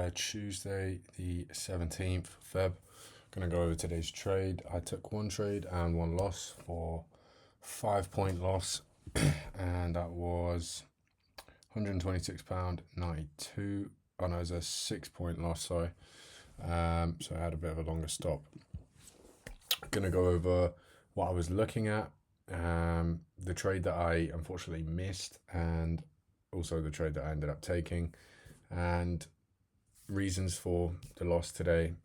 Tuesday the 17th Feb. Gonna go over today's trade. I took one trade and one loss for 5 point loss, and that was £126.92. Oh no, it was a 6 point loss, sorry. So I had a bit of a longer stop. Gonna go over what I was looking at, the trade that I unfortunately missed, and also the trade that I ended up taking, and reasons for the loss today.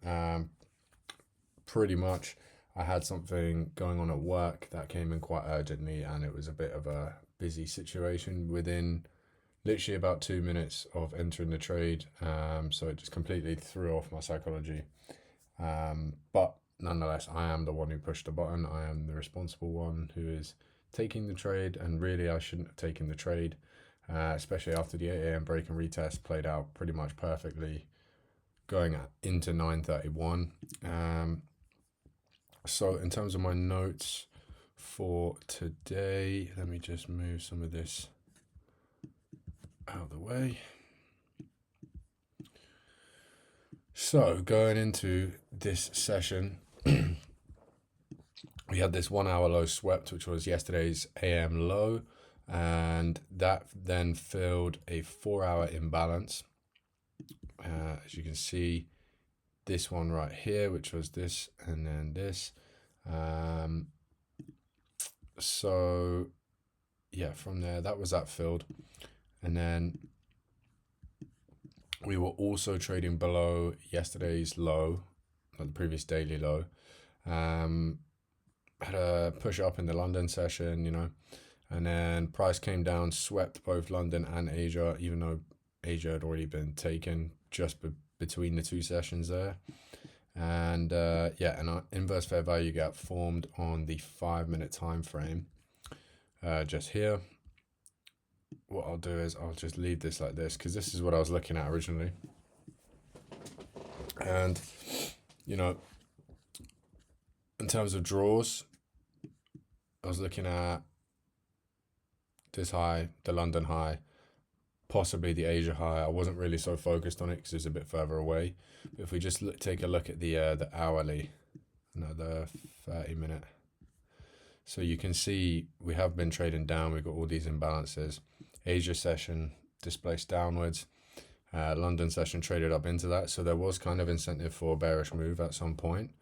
Pretty much I had something going on at work that came in quite urgently, and it was a bit of a busy situation within literally about 2 minutes of entering the trade. So it just completely threw off my psychology. But nonetheless, I am the one who pushed the button. I am the responsible one who is taking the trade, and really I shouldn't have taken the trade, especially after the 8 a.m. break and retest played out pretty much perfectly going into 9:31. So in terms of my notes for today, let me just move some of this out of the way. So going into this session, we had this 1 hour low swept, which was yesterday's AM low, and that then filled a 4 hour imbalance. As you can see, this one right here, which was this and then this. So yeah, from there, that was that filled. And then we were also trading below yesterday's low, not the previous daily low. Had a push up in the London session, and then price came down, swept both London and Asia, even though Asia had already been taken just between the two sessions there. And an inverse fair value gap formed on the 5 minute time frame, just here. What I'll do is I'll just leave this like this, because this is what I was looking at originally. And in terms of draws, I was looking at this high, the London high, possibly the Asia high. I wasn't really so focused on it because it's a bit further away. But if we just take a look at the hourly, the 30 minute. So you can see we have been trading down. We've got all these imbalances. Asia session displaced downwards. London session traded up into that. So there was kind of incentive for a bearish move at some point.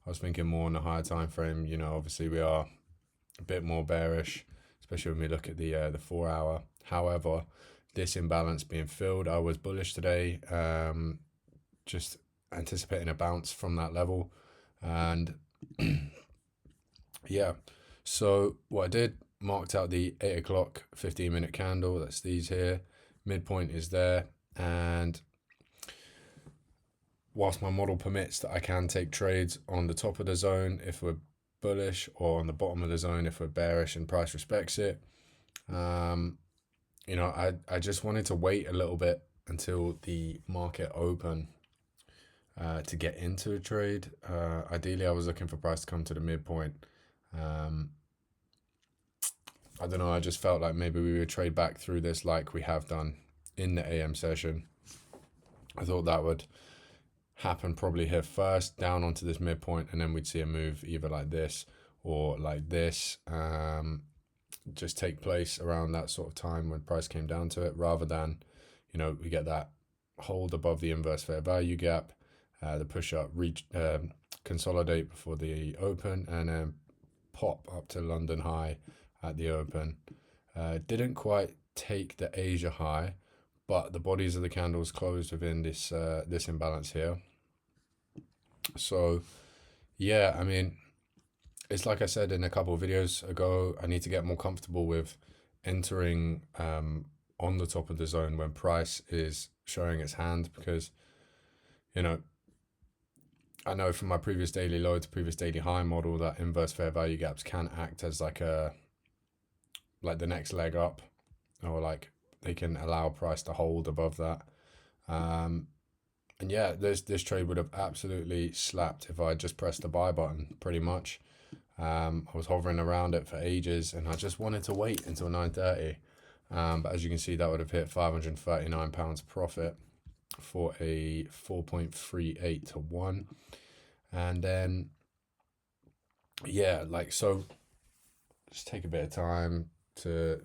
I was thinking more on the higher time frame. Obviously we are a bit more bearish, especially when we look at the 4 hour. However, this imbalance being filled, I was bullish today, just anticipating a bounce from that level. And yeah, so what I did, marked out the 8 o'clock 15-minute candle. That's these here. Midpoint is there. And whilst my model permits that I can take trades on the top of the zone if we're bullish, or on the bottom of the zone if we're bearish and price respects it, I just wanted to wait a little bit until the market open to get into a trade. Ideally, I was looking for price to come to the midpoint. I don't know, I just felt like maybe we would trade back through this like we have done in the AM session. I thought that would happen probably here first, down onto this midpoint, and then we'd see a move either like this or like this, just take place around that sort of time when price came down to it, rather than we get that hold above the inverse fair value gap, the push up, consolidate before the open, and then pop up to London high at the open. Didn't quite take the Asia high, but the bodies of the candles closed within this imbalance here. So yeah, I mean, it's like I said in a couple of videos ago, I need to get more comfortable with entering on the top of the zone when price is showing its hand, because I know from my previous daily low to previous daily high model that inverse fair value gaps can act as like the next leg up, or like they can allow price to hold above that. And yeah, this trade would have absolutely slapped if I just pressed the buy button, pretty much. I was hovering around it for ages, and I just wanted to wait until 9:30. But as you can see, that would have hit £539 profit. for a 4.38 to 1. And then, yeah, like, so just take a bit of time to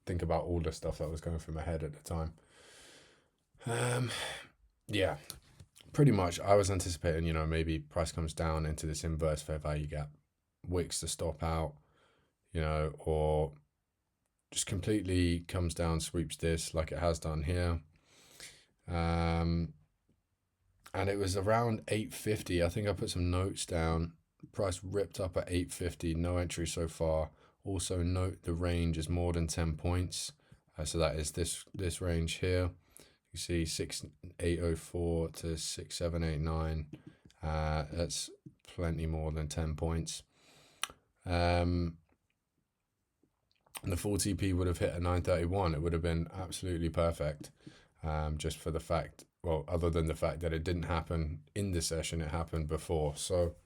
think about all the stuff that was going through my head at the time. Yeah, pretty much I was anticipating, maybe price comes down into this inverse fair value gap, wicks the stop out, or just completely comes down, sweeps this like it has done here. And it was around 850. I think I put some notes down. Price ripped up at 850, no entry so far. Also note the range is more than 10 points. So that is this range here. You see 6804 to 6789. That's plenty more than 10 points. The full TP would have hit a 931. It would have been absolutely perfect. Just for the fact, well, other than the fact that it didn't happen in the session, it happened before. So,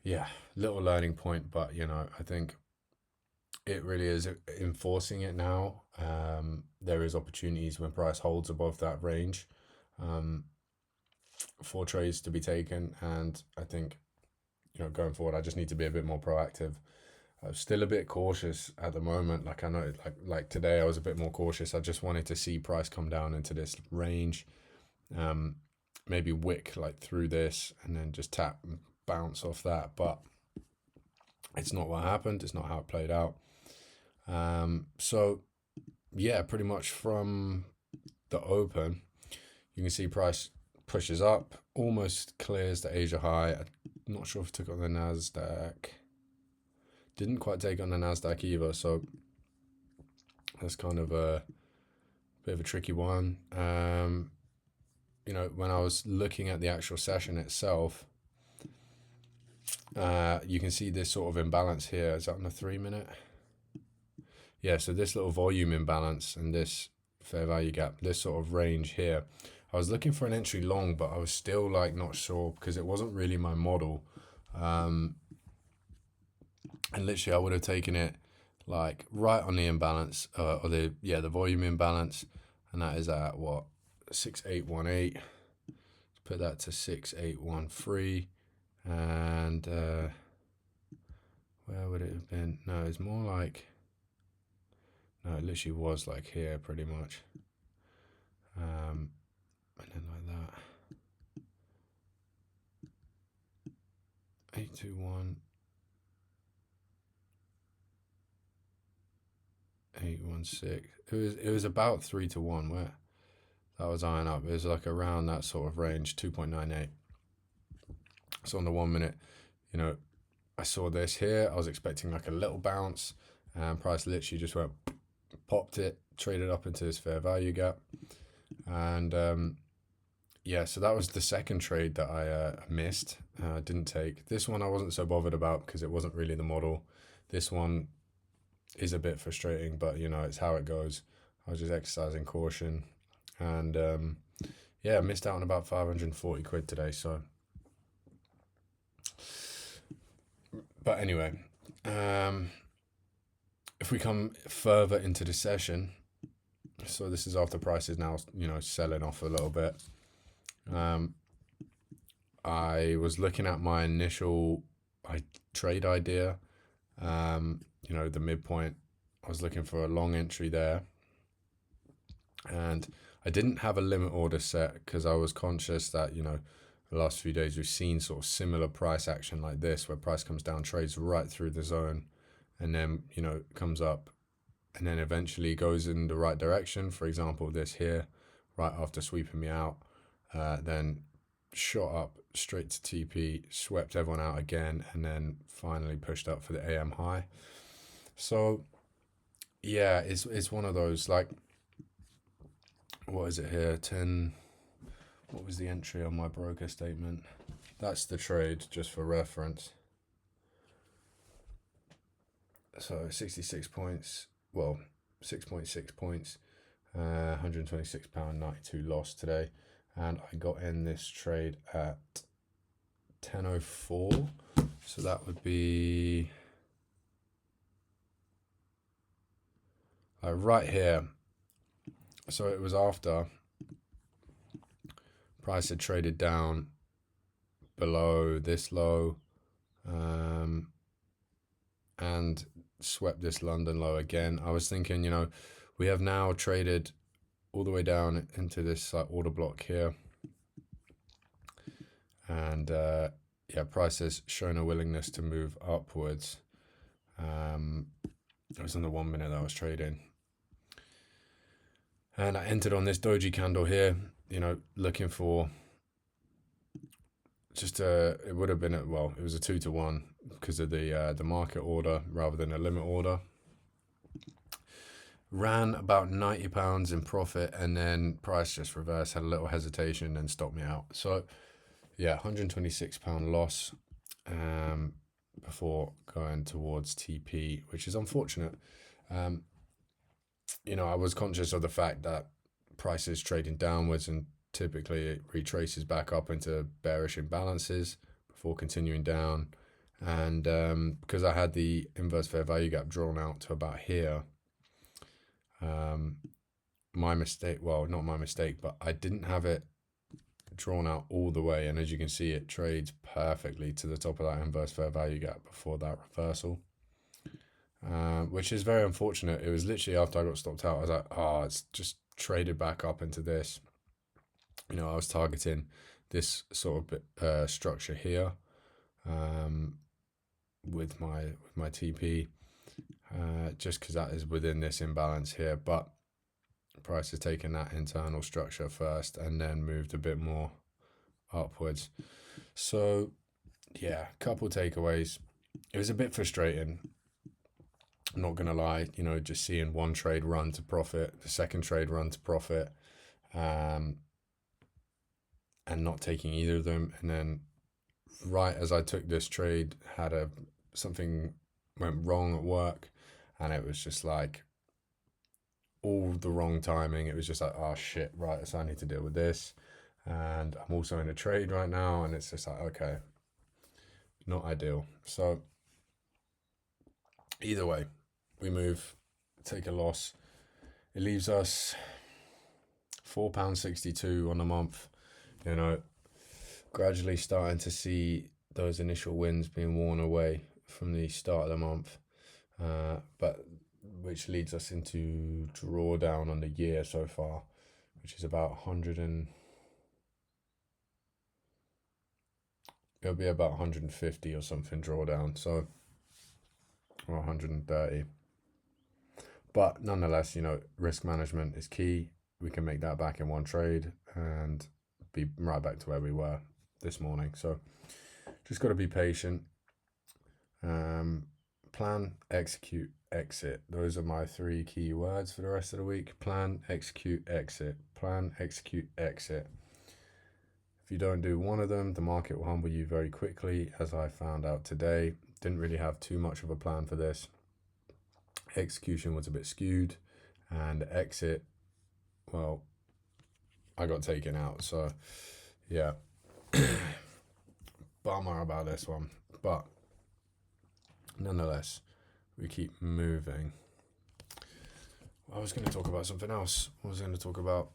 yeah, little learning point, but I think it really is enforcing it now. There is opportunities when price holds above that range for trades to be taken, and I think going forward, I just need to be a bit more proactive. I'm still a bit cautious at the moment. Like I know, like today, I was a bit more cautious. I just wanted to see price come down into this range, maybe wick like through this, and then just tap and bounce off that. But it's not what happened. It's not how it played out. So yeah, pretty much from the open, you can see price pushes up, almost clears the Asia high. I'm not sure if it took on the Nasdaq. Didn't quite take on the Nasdaq either, so that's kind of a bit of a tricky one. When I was looking at the actual session itself, you can see this sort of imbalance here. Is that on the 3-minute? Yeah, so this little volume imbalance and this fair value gap, this sort of range here. I was looking for an entry long, but I was still like not sure because it wasn't really my model. And literally I would have taken it like right on the imbalance, or the volume imbalance, and that is at what, 6818. Let's put that to 6813, and where would it have been? No, it's more like, no, it literally was like here pretty much, and then like that. 821. 816. It was about 3 to 1 where that was eyeing up. It was like around that sort of range, 2.98. So on the 1 minute, I saw this here. I was expecting like a little bounce, and price literally just went, popped it, traded up into this fair value gap. And so that was the second trade that I missed. Didn't take. This one I wasn't so bothered about because it wasn't really the model. This one is a bit frustrating, but it's how it goes. I was just exercising caution, and I missed out on about 540 quid today. So, but anyway, if we come further into the session, so this is after price is now selling off a little bit. I was looking at my initial trade idea. The midpoint, I was looking for a long entry there, and I didn't have a limit order set because I was conscious that the last few days we've seen sort of similar price action like this, where price comes down, trades right through the zone, and then comes up, and then eventually goes in the right direction. For example, this here, right after sweeping me out, then shot up straight to TP, swept everyone out again, and then finally pushed up for the AM high. So yeah, it's one of those, like, what is it here? 10. What was the entry on my broker statement? That's the trade, just for reference. So 66 points, well, 6.6 points, £126.92 loss today. And I got in this trade at 10:04. So that would be right here. So it was after Price had traded down below this low, and swept this London low again. I was thinking, we have now traded all the way down into this order block here, and price has shown a willingness to move upwards. It was on the 1 minute that I was trading, and I entered on this doji candle here, looking for just it would have been it was a 2-to-1 because of the market order rather than a limit order. Ran about £90 in profit, and then price just reversed, had a little hesitation, and stopped me out. So yeah, £126 loss before going towards TP, which is unfortunate. I was conscious of the fact that price is trading downwards, and typically it retraces back up into bearish imbalances before continuing down. And because I had the inverse fair value gap drawn out to about here, my mistake, well, not my mistake, but I didn't have it drawn out all the way, and as you can see, it trades perfectly to the top of that inverse fair value gap before that reversal, which is very unfortunate. It was literally after I got stopped out, I was like, it's just traded back up into this. I was targeting this sort of structure here with my TP, just because that is within this imbalance here, but price has taken that internal structure first and then moved a bit more upwards. So yeah, couple takeaways. It was a bit frustrating, I'm not gonna lie, just seeing one trade run to profit, the second trade run to profit, and not taking either of them. And then right as I took this trade, something went wrong at work, and it was just like all the wrong timing. It was just like, oh shit, right, so I need to deal with this, and I'm also in a trade right now, and it's just like, okay, not ideal. So either way, we take a loss. It leaves us £4.62 on the month. Gradually starting to see those initial wins being worn away from the start of the month, but which leads us into drawdown on the year so far, which is about it'll be about 150 or something drawdown, so, or 130. But nonetheless, risk management is key. We can make that back in one trade and be right back to where we were this morning. So just got to be patient. Plan, execute, exit. Those are my 3 key words for the rest of the week. Plan, execute, exit. Plan, execute, exit. If you don't do one of them, the market will humble you very quickly, as I found out today. Didn't really have too much of a plan for this. Execution was a bit skewed, and exit, well, I got taken out. So yeah, bummer about this one, but nonetheless, we keep moving. I was going to talk about something else. I was going to talk about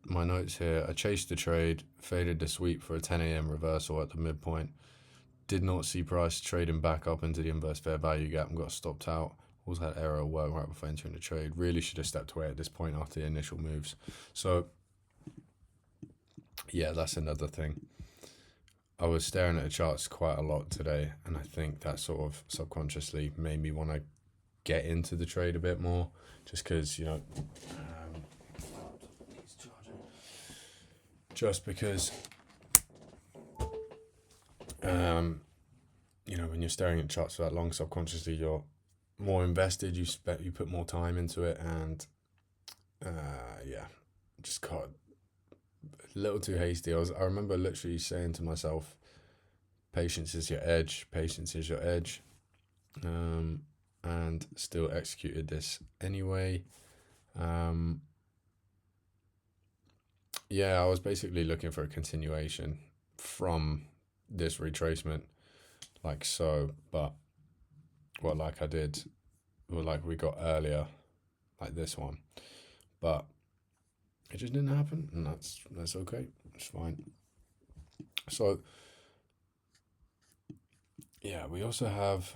my notes here. I chased the trade, faded the sweep for a 10 a.m. reversal at the midpoint. Did not see price trading back up into the inverse fair value gap and got stopped out. Also had error at work right before entering the trade. Really should have stepped away at this point after the initial moves. So yeah, that's another thing. I was staring at the charts quite a lot today, and I think that sort of subconsciously made me want to get into the trade a bit more, just because, just because, when you're staring at charts for that long, subconsciously you're more invested, you put more time into it, and just got a little too hasty. I remember literally saying to myself, patience is your edge, patience is your edge, and still executed this anyway. I was basically looking for a continuation from this retracement, like so, but well, like I did, or like we got earlier, like this one, but it just didn't happen, and that's okay. It's fine. So yeah, we also have,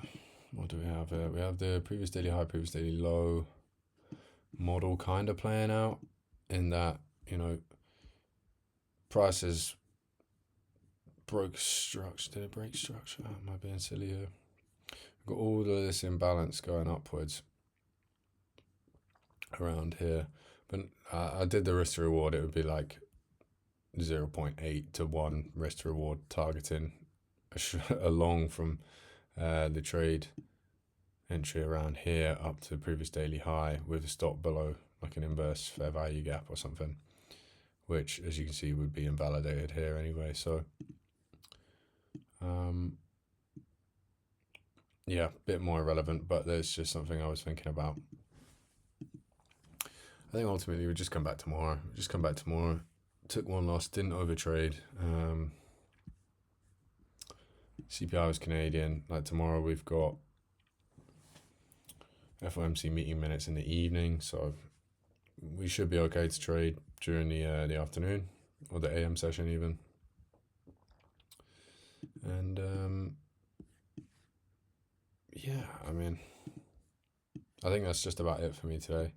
what do we have here? We have the previous daily high, previous daily low model kind of playing out, in that, prices broke structure. Did it break structure? Am I being silly here? We've got all of this imbalance going upwards around here. But I did the risk to reward. It would be like 0.8 to 1 risk to reward, targeting along from the trade entry around here up to the previous daily high, with a stop below, like an inverse fair value gap or something, which, as you can see, would be invalidated here anyway. So yeah, a bit more irrelevant, but there's just something I was thinking about. I think ultimately we'll just come back tomorrow. Took one loss, didn't overtrade. CPI was Canadian. Like, tomorrow we've got FOMC meeting minutes in the evening, so we should be okay to trade during the afternoon, or the AM session even. And yeah, I mean, I think that's just about it for me today.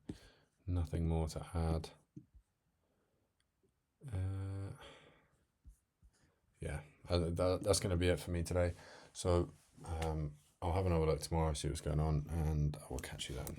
Nothing more to add. Yeah, that's going to be it for me today. So I'll have another look tomorrow, see what's going on, and I will catch you then.